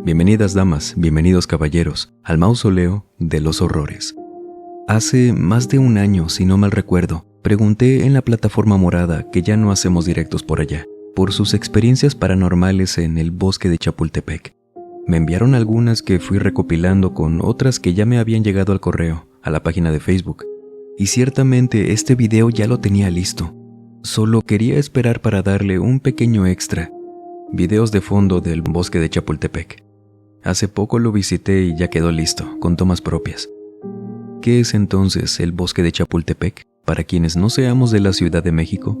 Bienvenidas damas, bienvenidos caballeros, al mausoleo de los horrores. Hace más de un año, si no mal recuerdo, pregunté en la plataforma morada, que ya no hacemos directos por allá, por sus experiencias paranormales en el bosque de Chapultepec. Me enviaron algunas que fui recopilando con otras que ya me habían llegado al correo, a la página de Facebook. Y ciertamente este video ya lo tenía listo. Solo quería esperar para darle un pequeño extra. Videos de fondo del bosque de Chapultepec. Hace poco lo visité y ya quedó listo, con tomas propias. ¿Qué es entonces el bosque de Chapultepec? Para quienes no seamos de la Ciudad de México,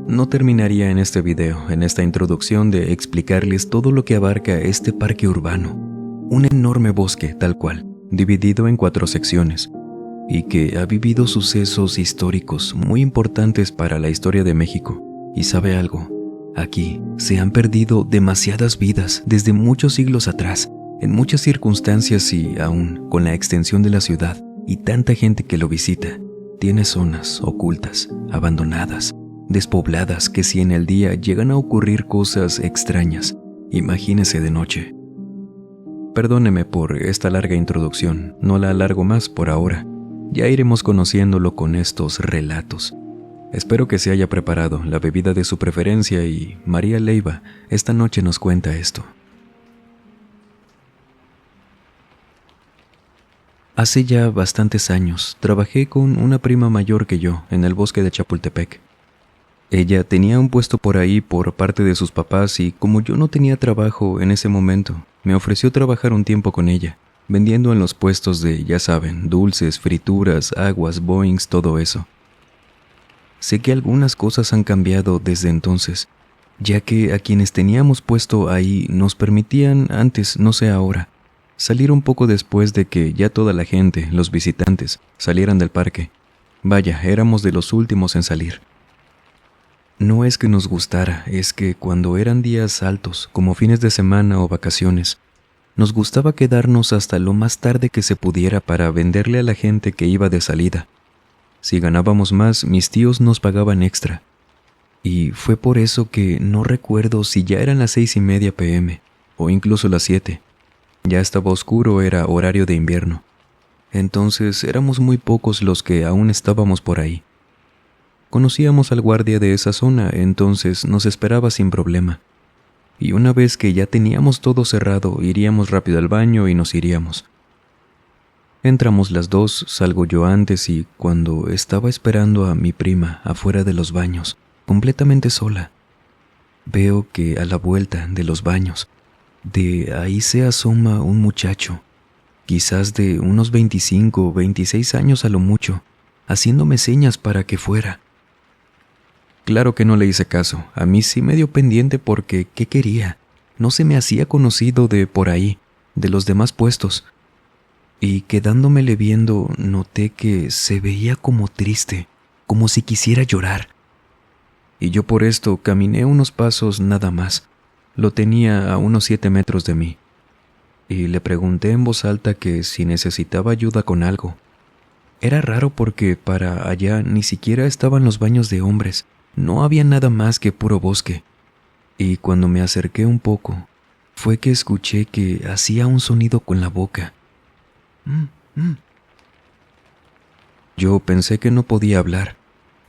no terminaría en este video, en esta introducción, de explicarles todo lo que abarca este parque urbano. Un enorme bosque, tal cual, dividido en 4 secciones, y que ha vivido sucesos históricos muy importantes para la historia de México. Y ¿sabe algo? Aquí se han perdido demasiadas vidas desde muchos siglos atrás, en muchas circunstancias, y aún con la extensión de la ciudad y tanta gente que lo visita, tiene zonas ocultas, abandonadas, despobladas, que si en el día llegan a ocurrir cosas extrañas, imagínese de noche. Perdóneme por esta larga introducción, no la alargo más por ahora. Ya iremos conociéndolo con estos relatos. Espero que se haya preparado la bebida de su preferencia y María Leiva esta noche nos cuenta esto. Hace ya bastantes años trabajé con una prima mayor que yo en el bosque de Chapultepec. Ella tenía un puesto por ahí por parte de sus papás y como yo no tenía trabajo en ese momento, me ofreció trabajar un tiempo con ella, vendiendo en los puestos de, ya saben, dulces, frituras, aguas, boings, todo eso. Sé que algunas cosas han cambiado desde entonces, ya que a quienes teníamos puesto ahí nos permitían antes, no sé ahora, salir un poco después de que ya toda la gente, los visitantes, salieran del parque. Vaya, éramos de los últimos en salir. No es que nos gustara, es que cuando eran días altos, como fines de semana o vacaciones, nos gustaba quedarnos hasta lo más tarde que se pudiera para venderle a la gente que iba de salida. Si ganábamos más, mis tíos nos pagaban extra. Y fue por eso que no recuerdo si ya eran las 6:30 p.m. o incluso las 7. Ya estaba oscuro, era horario de invierno. Entonces éramos muy pocos los que aún estábamos por ahí. Conocíamos al guardia de esa zona, entonces nos esperaba sin problema. Y una vez que ya teníamos todo cerrado, iríamos rápido al baño y nos iríamos. Entramos las dos, salgo yo antes y cuando estaba esperando a mi prima afuera de los baños, completamente sola, veo que a la vuelta de los baños, de ahí se asoma un muchacho, quizás de unos 25 o 26 años a lo mucho, haciéndome señas para que fuera. Claro que no le hice caso, a mí sí me dio pendiente porque, ¿qué quería? No se me hacía conocido de por ahí, de los demás puestos. Y quedándomele viendo, noté que se veía como triste, como si quisiera llorar. Y yo por esto caminé unos pasos nada más. Lo tenía a unos 7 metros de mí. Y le pregunté en voz alta que si necesitaba ayuda con algo. Era raro porque para allá ni siquiera estaban los baños de hombres. No había nada más que puro bosque. Y cuando me acerqué un poco, fue que escuché que hacía un sonido con la boca. Yo pensé que no podía hablar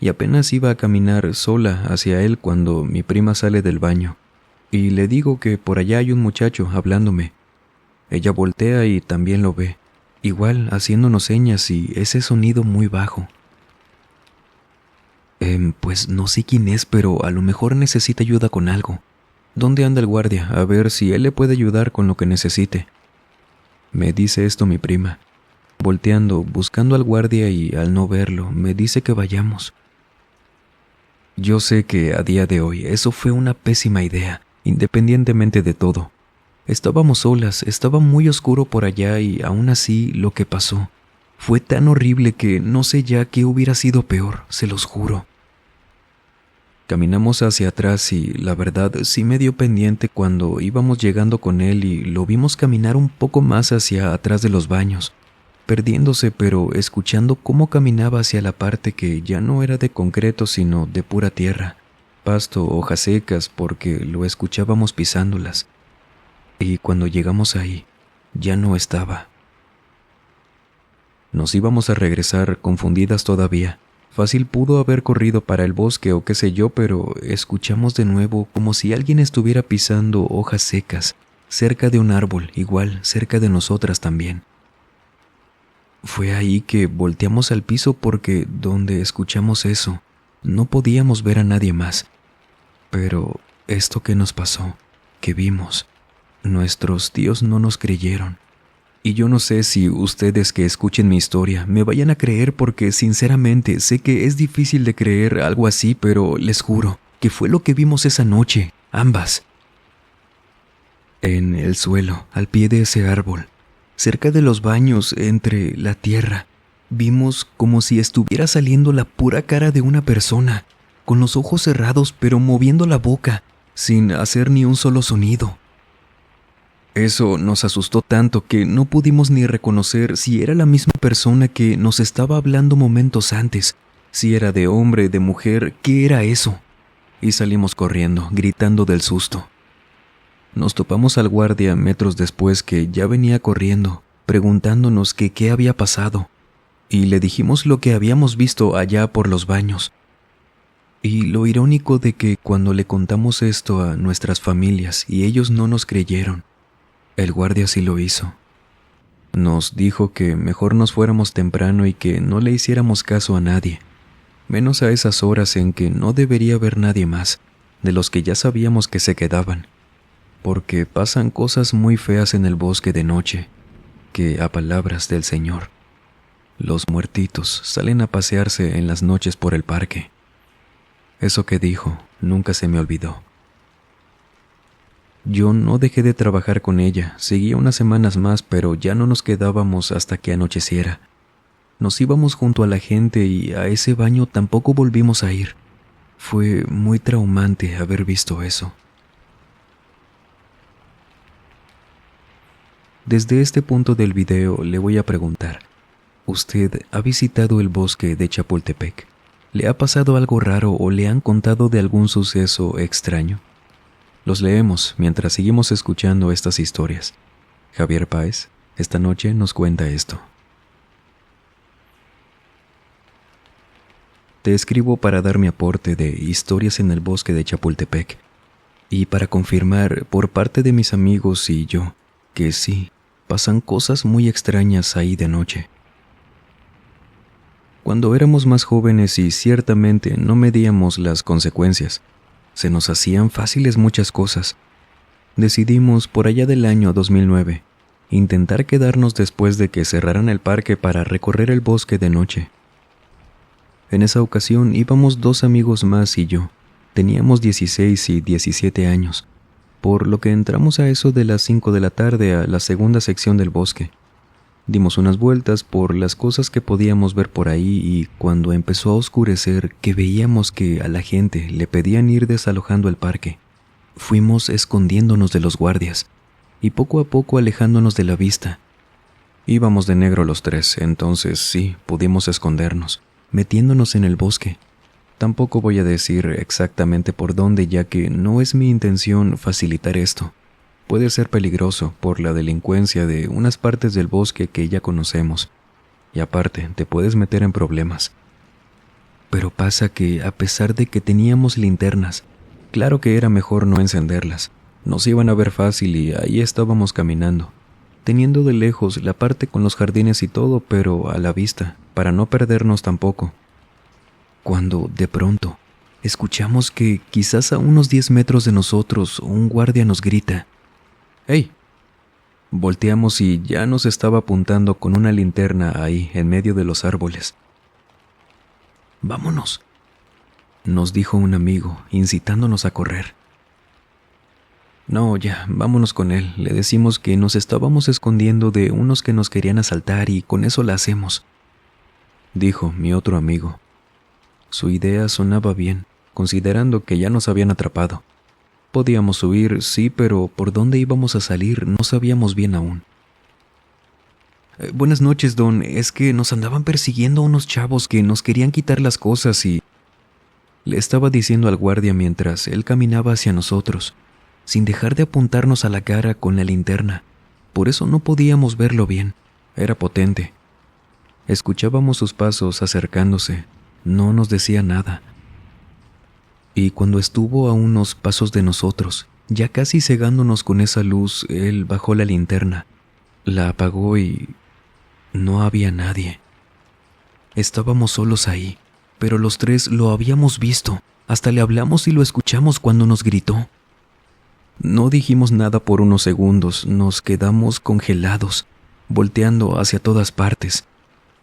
y apenas iba a caminar sola hacia él cuando mi prima sale del baño y le digo que por allá hay un muchacho hablándome. Ella voltea y también lo ve, igual haciéndonos señas y ese sonido muy bajo. Pues no sé quién es, pero a lo mejor necesita ayuda con algo. ¿Dónde anda el guardia? A ver si él le puede ayudar con lo que necesite. Me dice esto mi prima, volteando, buscando al guardia y al no verlo, me dice que vayamos. Yo sé que a día de hoy eso fue una pésima idea, independientemente de todo. Estábamos solas, estaba muy oscuro por allá y aún así lo que pasó fue tan horrible que no sé ya qué hubiera sido peor, se los juro. Caminamos hacia atrás y la verdad sí me dio pendiente cuando íbamos llegando con él y lo vimos caminar un poco más hacia atrás de los baños, perdiéndose pero escuchando cómo caminaba hacia la parte que ya no era de concreto sino de pura tierra, pasto, hojas secas porque lo escuchábamos pisándolas. y cuando llegamos ahí, ya no estaba. Nos íbamos a regresar confundidas todavía. Fácil pudo haber corrido para el bosque o qué sé yo, pero escuchamos de nuevo como si alguien estuviera pisando hojas secas, cerca de un árbol, igual cerca de nosotras también. Fue ahí que volteamos al piso porque donde escuchamos eso, no podíamos ver a nadie más. Pero esto que nos pasó, que vimos, nuestros tíos no nos creyeron. Y yo no sé si ustedes que escuchen mi historia me vayan a creer porque sinceramente sé que es difícil de creer algo así, pero les juro que fue lo que vimos esa noche, ambas. En el suelo, al pie de ese árbol, cerca de los baños, entre la tierra, vimos como si estuviera saliendo la pura cara de una persona, con los ojos cerrados pero moviendo la boca, sin hacer ni un solo sonido. Eso nos asustó tanto que no pudimos ni reconocer si era la misma persona que nos estaba hablando momentos antes, si era de hombre, de mujer, qué era eso. Y salimos corriendo, gritando del susto. Nos topamos al guardia metros después que ya venía corriendo, preguntándonos que qué había pasado, y le dijimos lo que habíamos visto allá por los baños. Y lo irónico de que cuando le contamos esto a nuestras familias y ellos no nos creyeron, el guardia sí lo hizo. Nos dijo que mejor nos fuéramos temprano y que no le hiciéramos caso a nadie, menos a esas horas en que no debería haber nadie más, de los que ya sabíamos que se quedaban, porque pasan cosas muy feas en el bosque de noche, que a palabras del Señor, los muertitos salen a pasearse en las noches por el parque. Eso que dijo nunca se me olvidó. Yo no dejé de trabajar con ella, seguía unas semanas más, pero ya no nos quedábamos hasta que anocheciera. Nos íbamos junto a la gente y a ese baño tampoco volvimos a ir. Fue muy traumante haber visto eso. Desde este punto del video le voy a preguntar, ¿usted ha visitado el bosque de Chapultepec? ¿Le ha pasado algo raro o le han contado de algún suceso extraño? Los leemos mientras seguimos escuchando estas historias. Javier Páez, esta noche nos cuenta esto. Te escribo para dar mi aporte de historias en el bosque de Chapultepec y para confirmar por parte de mis amigos y yo que sí, pasan cosas muy extrañas ahí de noche. Cuando éramos más jóvenes y ciertamente no medíamos las consecuencias, se nos hacían fáciles muchas cosas. Decidimos, por allá del año 2009, intentar quedarnos después de que cerraran el parque para recorrer el bosque de noche. En esa ocasión íbamos 2 amigos más y yo. Teníamos 16 y 17 años, por lo que entramos a eso de las 5 de la tarde a la segunda sección del bosque. Dimos unas vueltas por las cosas que podíamos ver por ahí y cuando empezó a oscurecer que veíamos que a la gente le pedían ir desalojando el parque, fuimos escondiéndonos de los guardias y poco a poco alejándonos de la vista. Íbamos de negro los 3, entonces sí, pudimos escondernos, metiéndonos en el bosque. Tampoco voy a decir exactamente por dónde, ya que no es mi intención facilitar esto. Puede ser peligroso por la delincuencia de unas partes del bosque que ya conocemos, y aparte te puedes meter en problemas. Pero pasa que a pesar de que teníamos linternas, claro que era mejor no encenderlas. Nos iban a ver fácil y ahí estábamos caminando, teniendo de lejos la parte con los jardines y todo, pero a la vista, para no perdernos tampoco. Cuando, de pronto, escuchamos que quizás a unos 10 metros de nosotros un guardia nos grita: ¡Hey! Volteamos y ya nos estaba apuntando con una linterna ahí, en medio de los árboles. «¡Vámonos!», nos dijo un amigo, incitándonos a correr. «No, ya, vámonos con él», le decimos que nos estábamos escondiendo de unos que nos querían asaltar y con eso la hacemos, dijo mi otro amigo. Su idea sonaba bien, considerando que ya nos habían atrapado. Podíamos huir, sí, pero por dónde íbamos a salir no sabíamos bien aún. «Buenas noches, don. Es que nos andaban persiguiendo unos chavos que nos querían quitar las cosas y...», le estaba diciendo al guardia mientras él caminaba hacia nosotros. sin dejar de apuntarnos a la cara con la linterna. Por eso no podíamos verlo bien. Era potente. Escuchábamos sus pasos acercándose. No nos decía nada. Y cuando estuvo a unos pasos de nosotros, ya casi cegándonos con esa luz, él bajó la linterna, la apagó y no había nadie. Estábamos solos ahí, pero los tres lo habíamos visto. Hasta le hablamos y lo escuchamos cuando nos gritó. No dijimos nada por unos segundos, nos quedamos congelados, volteando hacia todas partes.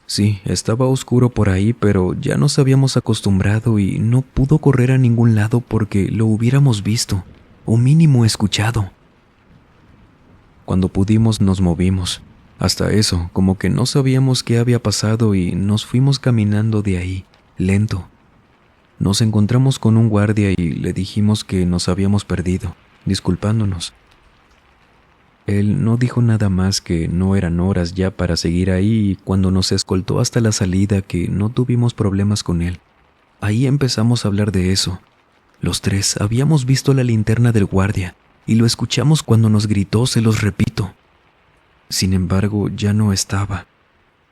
Sí, estaba oscuro por ahí, pero ya nos habíamos acostumbrado y no pudo correr a ningún lado porque lo hubiéramos visto, o mínimo escuchado. Cuando pudimos nos movimos. Hasta eso, como que no sabíamos qué había pasado y nos fuimos caminando de ahí, lento. Nos encontramos con un guardia y le dijimos que nos habíamos perdido, disculpándonos. Él no dijo nada más, que no eran horas ya para seguir ahí, y cuando nos escoltó hasta la salida que no tuvimos problemas con él. Ahí empezamos a hablar de eso. Los tres habíamos visto la linterna del guardia y lo escuchamos cuando nos gritó, se los repito. Sin embargo, ya no estaba,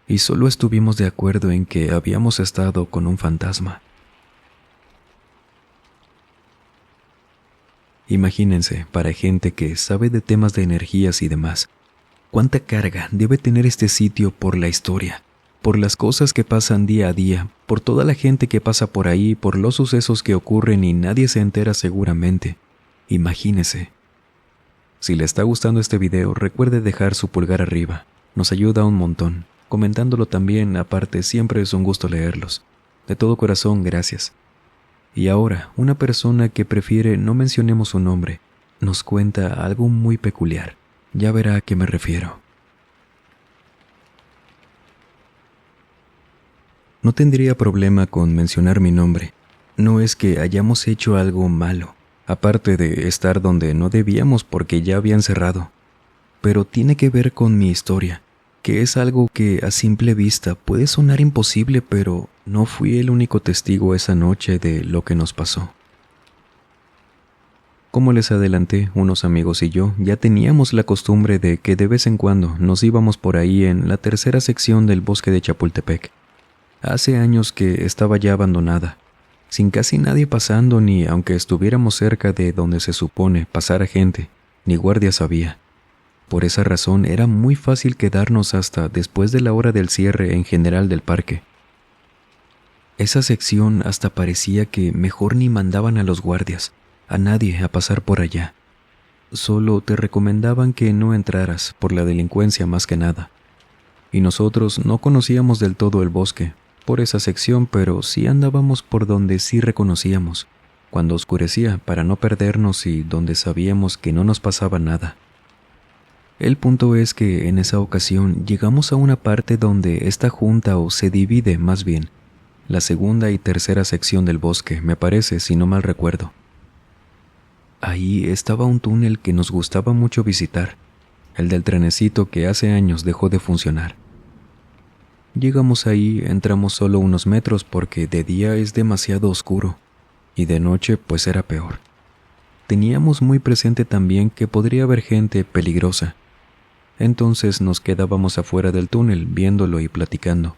y solo estuvimos de acuerdo en que habíamos estado con un fantasma. Imagínense, para gente que sabe de temas de energías y demás, cuánta carga debe tener este sitio por la historia, por las cosas que pasan día a día, por toda la gente que pasa por ahí, por los sucesos que ocurren y nadie se entera seguramente. Imagínese. Si le está gustando este video, recuerde dejar su pulgar arriba. Nos ayuda un montón. Comentándolo también, aparte, siempre es un gusto leerlos. De todo corazón, gracias. Y ahora, una persona que prefiere no mencionemos su nombre, nos cuenta algo muy peculiar. Ya verá a qué me refiero. No tendría problema con mencionar mi nombre. No es que hayamos hecho algo malo, aparte de estar donde no debíamos porque ya habían cerrado. Pero tiene que ver con mi historia, que es algo que a simple vista puede sonar imposible, pero no fui el único testigo esa noche de lo que nos pasó. Como les adelanté, unos amigos y yo ya teníamos la costumbre de que de vez en cuando nos íbamos por ahí en la tercera sección del bosque de Chapultepec. Hace años que estaba ya abandonada, sin casi nadie pasando, ni aunque estuviéramos cerca de donde se supone pasara gente, ni guardias había. Por esa razón era muy fácil quedarnos hasta después de la hora del cierre en general del parque. Esa sección hasta parecía que mejor ni mandaban a los guardias, a nadie a pasar por allá. Solo te recomendaban que no entraras por la delincuencia más que nada. Y nosotros no conocíamos del todo el bosque por esa sección, pero sí andábamos por donde sí reconocíamos, cuando oscurecía, para no perdernos y donde sabíamos que no nos pasaba nada. El punto es que en esa ocasión llegamos a una parte donde está junta, o se divide más bien, la segunda y tercera sección del bosque, me parece, si no mal recuerdo. Ahí estaba un túnel que nos gustaba mucho visitar, el del trenecito que hace años dejó de funcionar. Llegamos ahí, entramos solo unos metros porque de día es demasiado oscuro y de noche pues era peor. Teníamos muy presente también que podría haber gente peligrosa. Entonces nos quedábamos afuera del túnel viéndolo y platicando.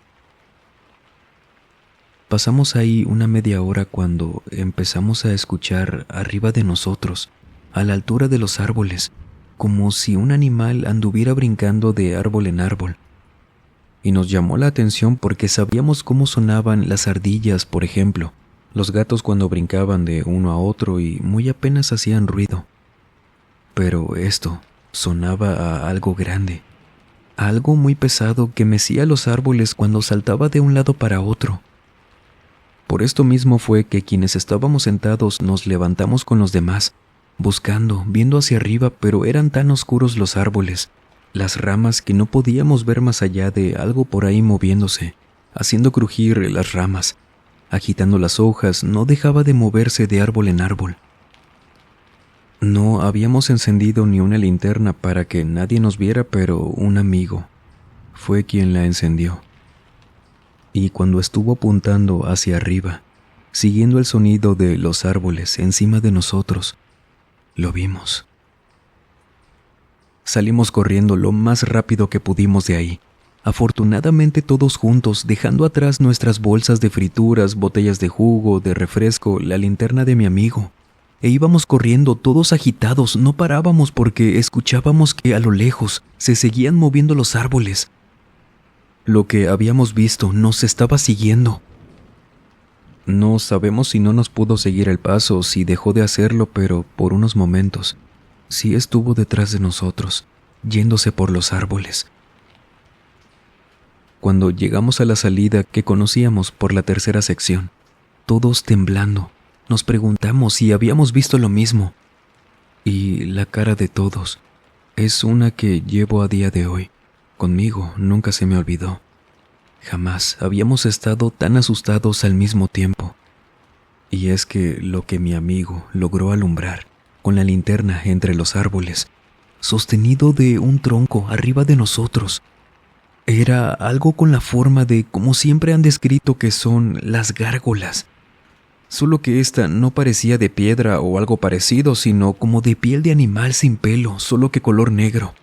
Pasamos ahí una media hora cuando empezamos a escuchar arriba de nosotros, a la altura de los árboles, como si un animal anduviera brincando de árbol en árbol. Y nos llamó la atención porque sabíamos cómo sonaban las ardillas, por ejemplo, los gatos cuando brincaban de uno a otro y muy apenas hacían ruido. Pero esto sonaba a algo grande, a algo muy pesado que mecía los árboles cuando saltaba de un lado para otro. Por esto mismo fue que quienes estábamos sentados nos levantamos con los demás, buscando, viendo hacia arriba, pero eran tan oscuros los árboles, las ramas, que no podíamos ver más allá de algo por ahí moviéndose, haciendo crujir las ramas, agitando las hojas, no dejaba de moverse de árbol en árbol. No habíamos encendido ni una linterna para que nadie nos viera, pero un amigo fue quien la encendió. Y cuando estuvo apuntando hacia arriba, siguiendo el sonido de los árboles encima de nosotros, Lo vimos. Salimos corriendo lo más rápido que pudimos de ahí, afortunadamente todos juntos, dejando atrás nuestras bolsas de frituras, botellas de jugo, de refresco, la linterna de mi amigo. E íbamos corriendo todos agitados, no parábamos porque escuchábamos que a lo lejos se seguían moviendo los árboles. Lo que habíamos visto nos estaba siguiendo. No sabemos si no nos pudo seguir el paso o si dejó de hacerlo, pero por unos momentos sí estuvo detrás de nosotros, yéndose por los árboles. Cuando llegamos a la salida que conocíamos por la tercera sección, todos temblando, nos preguntamos si habíamos visto lo mismo. Y la cara de todos es una que llevo a día de hoy. Conmigo nunca se me olvidó. Jamás habíamos estado tan asustados al mismo tiempo. Y es que lo que mi amigo logró alumbrar con la linterna entre los árboles, sostenido de un tronco arriba de nosotros, era algo con la forma de como siempre han descrito que son las gárgolas. Solo que esta no parecía de piedra o algo parecido, sino como de piel de animal sin pelo, solo que color negro.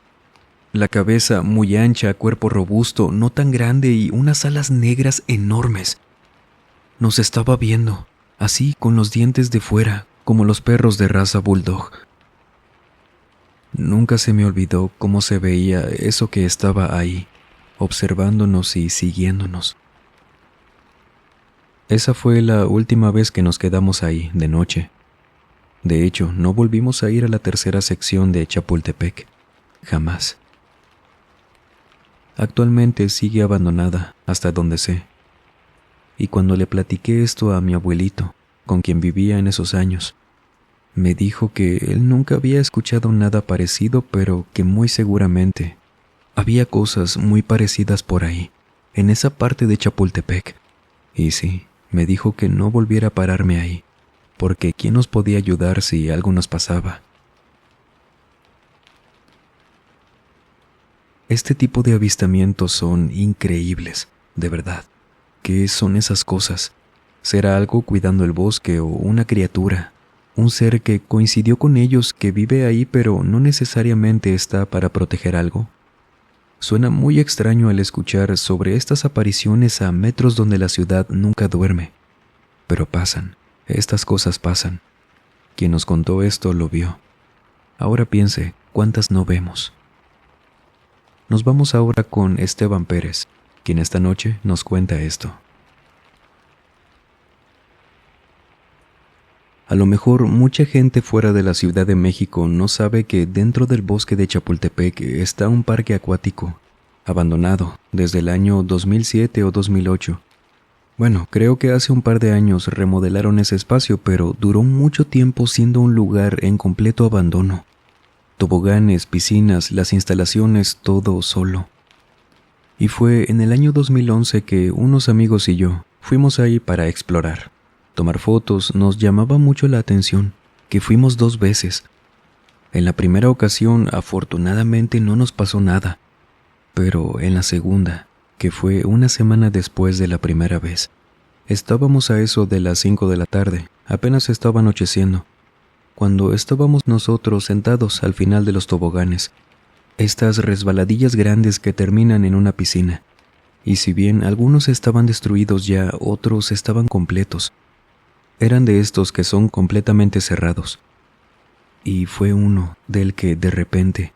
La cabeza muy ancha, cuerpo robusto, no tan grande y unas alas negras enormes. Nos estaba viendo, así con los dientes de fuera, como los perros de raza bulldog. Nunca se me olvidó cómo se veía eso que estaba ahí, observándonos y siguiéndonos. Esa fue la última vez que nos quedamos ahí de noche. De hecho, no volvimos a ir a la tercera sección de Chapultepec. Jamás. Actualmente sigue abandonada, hasta donde sé. Y cuando le platiqué esto a mi abuelito, con quien vivía en esos años, me dijo que él nunca había escuchado nada parecido, pero que muy seguramente había cosas muy parecidas por ahí, en esa parte de Chapultepec. Y sí, me dijo que no volviera a pararme ahí, porque ¿quién nos podía ayudar si algo nos pasaba? Este tipo de avistamientos son increíbles, de verdad. ¿Qué son esas cosas? ¿Será algo cuidando el bosque o una criatura? Un ser que coincidió con ellos, que vive ahí pero no necesariamente está para proteger algo. Suena muy extraño al escuchar sobre estas apariciones a metros donde la ciudad nunca duerme. Pero pasan, estas cosas pasan. Quien nos contó esto lo vio. Ahora piense, ¿cuántas no vemos? Nos vamos ahora con Esteban Pérez, quien esta noche nos cuenta esto. A lo mejor mucha gente fuera de la Ciudad de México no sabe que dentro del bosque de Chapultepec está un parque acuático, abandonado desde el año 2007 o 2008. Bueno, creo que hace un par de años remodelaron ese espacio, pero duró mucho tiempo siendo un lugar en completo abandono. Toboganes, piscinas, las instalaciones, todo solo. Y fue en el año 2011 que unos amigos y yo fuimos ahí para explorar. Tomar fotos. Nos llamaba mucho la atención que fuimos 2 veces. En la primera ocasión, afortunadamente, no nos pasó nada. Pero en la segunda, que fue una semana después de la primera vez, estábamos a eso de las 5 de la tarde, apenas estaba anocheciendo, cuando estábamos nosotros sentados al final de los toboganes, estas resbaladillas grandes que terminan en una piscina. Y si bien algunos estaban destruidos ya, otros estaban completos. Eran de estos que son completamente cerrados. Y fue uno del que, de repente,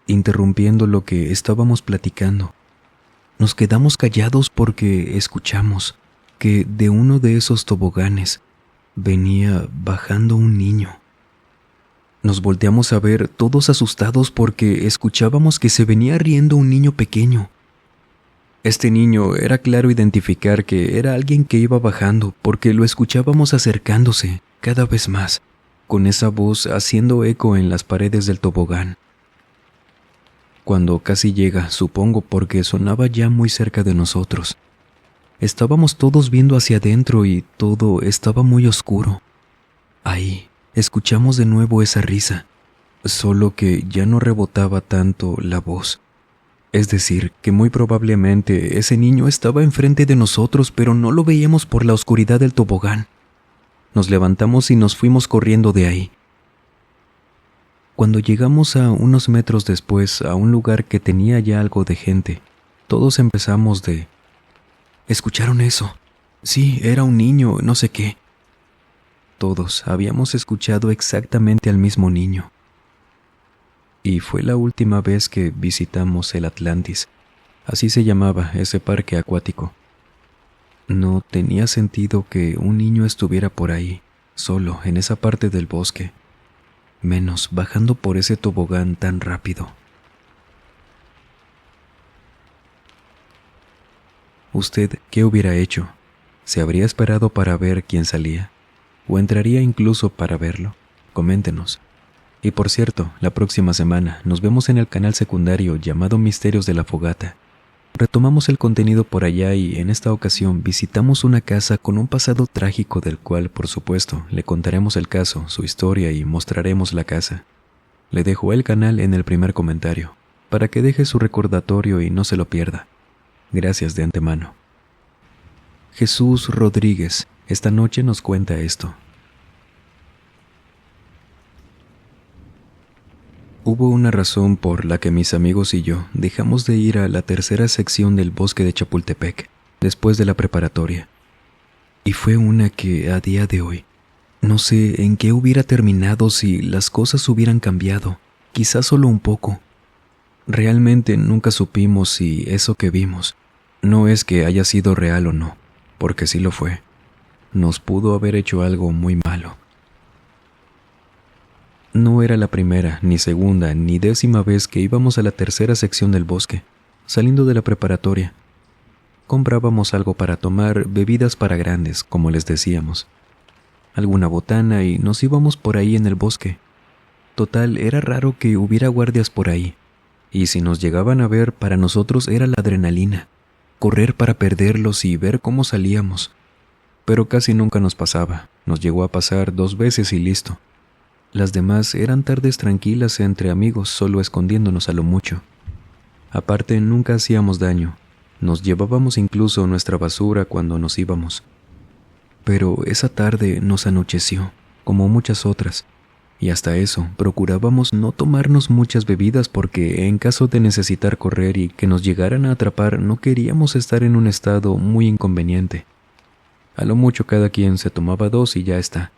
interrumpiendo lo que estábamos platicando, nos quedamos callados porque escuchamos que de uno de esos toboganes venía bajando un niño. Nos volteamos a ver todos asustados porque escuchábamos que se venía riendo un niño pequeño. Este niño era claro identificar que era alguien que iba bajando porque lo escuchábamos acercándose cada vez más, con esa voz haciendo eco en las paredes del tobogán. Cuando casi llega, supongo porque sonaba ya muy cerca de nosotros, estábamos todos viendo hacia adentro y todo estaba muy oscuro. Ahí escuchamos de nuevo esa risa, solo que ya no rebotaba tanto la voz. Es decir, que muy probablemente ese niño estaba enfrente de nosotros, pero no lo veíamos por la oscuridad del tobogán. Nos levantamos y nos fuimos corriendo de ahí. Cuando llegamos a unos metros después a un lugar que tenía ya algo de gente, todos empezamos de: ¿escucharon eso? Sí, era un niño, no sé qué. Todos habíamos escuchado exactamente al mismo niño. Y fue la última vez que visitamos el Atlantis. Así se llamaba ese parque acuático. No tenía sentido que un niño estuviera por ahí, solo en esa parte del bosque, menos bajando por ese tobogán tan rápido. ¿Usted qué hubiera hecho? ¿Se habría esperado para ver quién salía? ¿O entraría incluso para verlo? Coméntenos. Y por cierto, la próxima semana nos vemos en el canal secundario llamado Misterios de la Fogata. Retomamos el contenido por allá y en esta ocasión visitamos una casa con un pasado trágico del cual, por supuesto, le contaremos el caso, su historia y mostraremos la casa. Le dejo el canal en el primer comentario, para que deje su recordatorio y no se lo pierda. Gracias de antemano. Jesús Rodríguez esta noche nos cuenta esto. Hubo una razón por la que mis amigos y yo dejamos de ir a la tercera sección del bosque de Chapultepec después de la preparatoria. Y fue una que, a día de hoy, no sé en qué hubiera terminado si las cosas hubieran cambiado, quizás solo un poco. Realmente nunca supimos si eso que vimos no es que haya sido real o no, porque sí lo fue. Nos pudo haber hecho algo muy malo. No era la primera, ni segunda, ni décima vez que íbamos a la tercera sección del bosque, saliendo de la preparatoria. Comprábamos algo para tomar, bebidas para grandes, como les decíamos. Alguna botana y nos íbamos por ahí en el bosque. Total, era raro que hubiera guardias por ahí. Y si nos llegaban a ver, para nosotros era la adrenalina. Correr para perderlos y ver cómo salíamos. Pero casi nunca nos pasaba. Nos llegó a pasar 2 veces y listo. Las demás eran tardes tranquilas entre amigos, solo escondiéndonos a lo mucho. Aparte, nunca hacíamos daño. Nos llevábamos incluso nuestra basura cuando nos íbamos. Pero esa tarde nos anocheció, como muchas otras. Y hasta eso, procurábamos no tomarnos muchas bebidas porque en caso de necesitar correr y que nos llegaran a atrapar, no queríamos estar en un estado muy inconveniente. A lo mucho cada quien se tomaba 2 y ya está.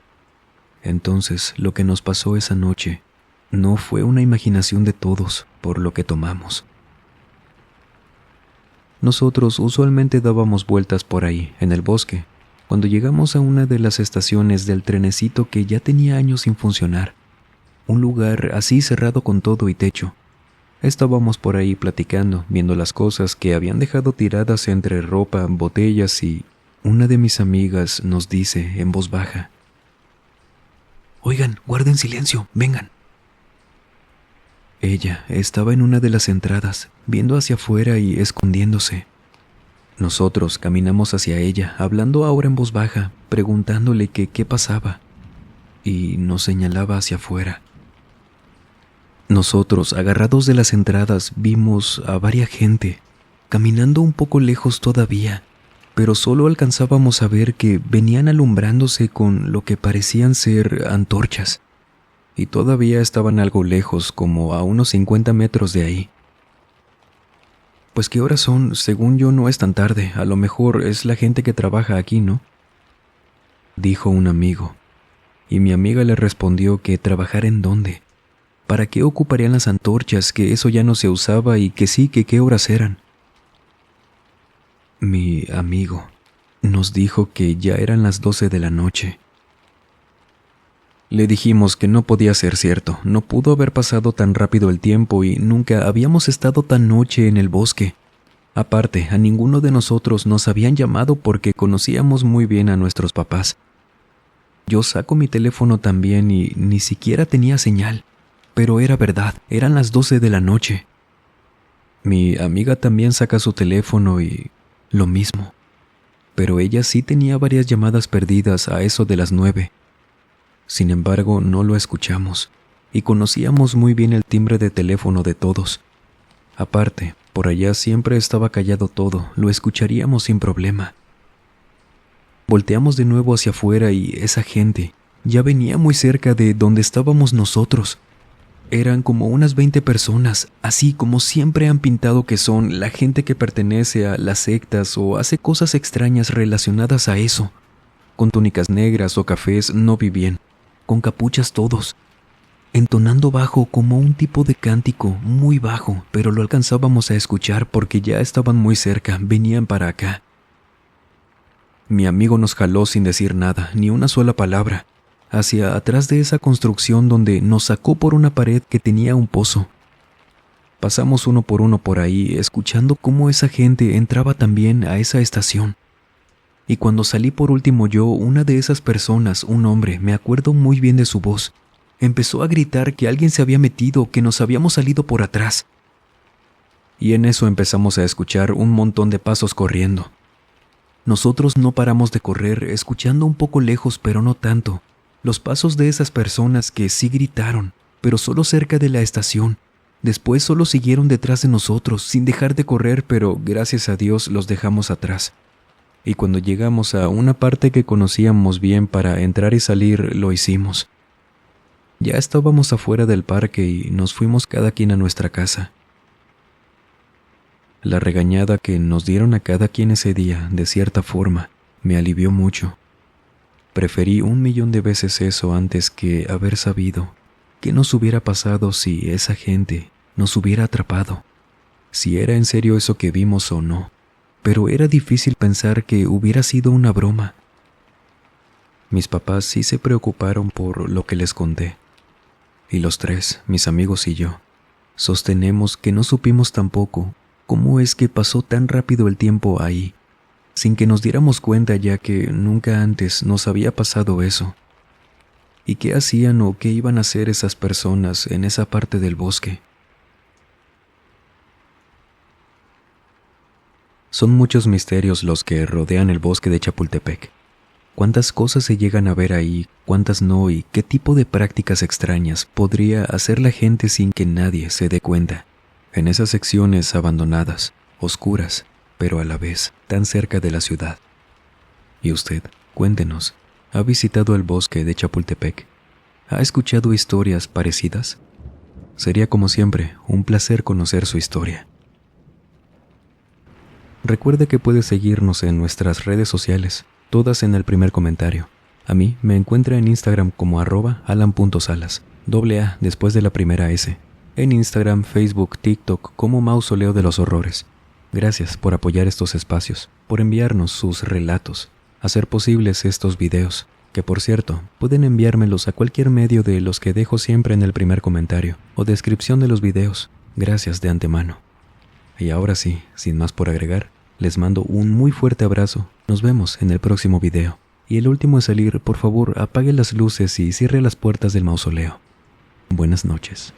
Entonces, lo que nos pasó esa noche no fue una imaginación de todos por lo que tomamos. Nosotros usualmente dábamos vueltas por ahí, en el bosque, cuando llegamos a una de las estaciones del trenecito que ya tenía años sin funcionar. Un lugar así cerrado con todo y techo. Estábamos por ahí platicando, viendo las cosas que habían dejado tiradas entre ropa, botellas y una de mis amigas nos dice en voz baja: «Oigan, guarden silencio, vengan». Ella estaba en una de las entradas, viendo hacia afuera y escondiéndose. Nosotros caminamos hacia ella, hablando ahora en voz baja, preguntándole que qué pasaba, y nos señalaba hacia afuera. Nosotros, agarrados de las entradas, vimos a varias gente, caminando un poco lejos todavía, pero solo alcanzábamos a ver que venían alumbrándose con lo que parecían ser antorchas, y todavía estaban algo lejos, como a unos 50 metros de ahí. «Pues qué horas son, según yo no es tan tarde, a lo mejor es la gente que trabaja aquí, ¿no?», dijo un amigo, y mi amiga le respondió que trabajar en dónde, para qué ocuparían las antorchas, que eso ya no se usaba y que sí, que qué horas eran. Mi amigo nos dijo que ya eran las 12 de la noche. Le dijimos que no podía ser cierto, no pudo haber pasado tan rápido el tiempo y nunca habíamos estado tan noche en el bosque. Aparte, a ninguno de nosotros nos habían llamado porque conocíamos muy bien a nuestros papás. Yo saco mi teléfono también y ni siquiera tenía señal, pero era verdad, eran las 12 de la noche. Mi amiga también saca su teléfono y lo mismo, pero ella sí tenía varias llamadas perdidas a eso de las 9. Sin embargo, no lo escuchamos, y conocíamos muy bien el timbre de teléfono de todos. Aparte, por allá siempre estaba callado todo, lo escucharíamos sin problema. Volteamos de nuevo hacia afuera y esa gente ya venía muy cerca de donde estábamos nosotros. Eran como unas 20 personas, así como siempre han pintado que son la gente que pertenece a las sectas o hace cosas extrañas relacionadas a eso. Con túnicas negras o cafés no vi bien, con capuchas todos, entonando bajo como un tipo de cántico muy bajo, pero lo alcanzábamos a escuchar porque ya estaban muy cerca, venían para acá. Mi amigo nos jaló sin decir nada, ni una sola palabra, hacia atrás de esa construcción donde nos sacó por una pared que tenía un pozo. Pasamos uno por ahí, escuchando cómo esa gente entraba también a esa estación. Y cuando salí por último yo, una de esas personas, un hombre, me acuerdo muy bien de su voz, empezó a gritar que alguien se había metido, que nos habíamos salido por atrás. Y en eso empezamos a escuchar un montón de pasos corriendo. Nosotros no paramos de correr, escuchando un poco lejos, pero no tanto, los pasos de esas personas que sí gritaron, pero solo cerca de la estación. Después solo siguieron detrás de nosotros, sin dejar de correr, pero gracias a Dios los dejamos atrás. Y cuando llegamos a una parte que conocíamos bien para entrar y salir, lo hicimos. Ya estábamos afuera del parque y nos fuimos cada quien a nuestra casa. La regañada que nos dieron a cada quien ese día, de cierta forma, me alivió mucho. Preferí 1.000.000 de veces eso antes que haber sabido qué nos hubiera pasado si esa gente nos hubiera atrapado, si era en serio eso que vimos o no, pero era difícil pensar que hubiera sido una broma. Mis papás sí se preocuparon por lo que les conté, y los tres, mis amigos y yo, sostenemos que no supimos tampoco cómo es que pasó tan rápido el tiempo ahí, sin que nos diéramos cuenta, ya que nunca antes nos había pasado eso. ¿Y qué hacían o qué iban a hacer esas personas en esa parte del bosque? Son muchos misterios los que rodean el bosque de Chapultepec. ¿Cuántas cosas se llegan a ver ahí, cuántas no, y qué tipo de prácticas extrañas podría hacer la gente sin que nadie se dé cuenta? En esas secciones abandonadas, oscuras, pero a la vez tan cerca de la ciudad. Y usted, cuéntenos, ¿ha visitado el bosque de Chapultepec? ¿Ha escuchado historias parecidas? Sería como siempre un placer conocer su historia. Recuerde que puede seguirnos en nuestras redes sociales, todas en el primer comentario. A mí me encuentra en Instagram como @alan.salas, A después de la primera S. En Instagram, Facebook, TikTok como Mausoleo de los Horrores. Gracias por apoyar estos espacios, por enviarnos sus relatos, hacer posibles estos videos, que por cierto, pueden enviármelos a cualquier medio de los que dejo siempre en el primer comentario o descripción de los videos. Gracias de antemano. Y ahora sí, sin más por agregar, les mando un muy fuerte abrazo. Nos vemos en el próximo video. Y el último en salir, por favor, apague las luces y cierre las puertas del mausoleo. Buenas noches.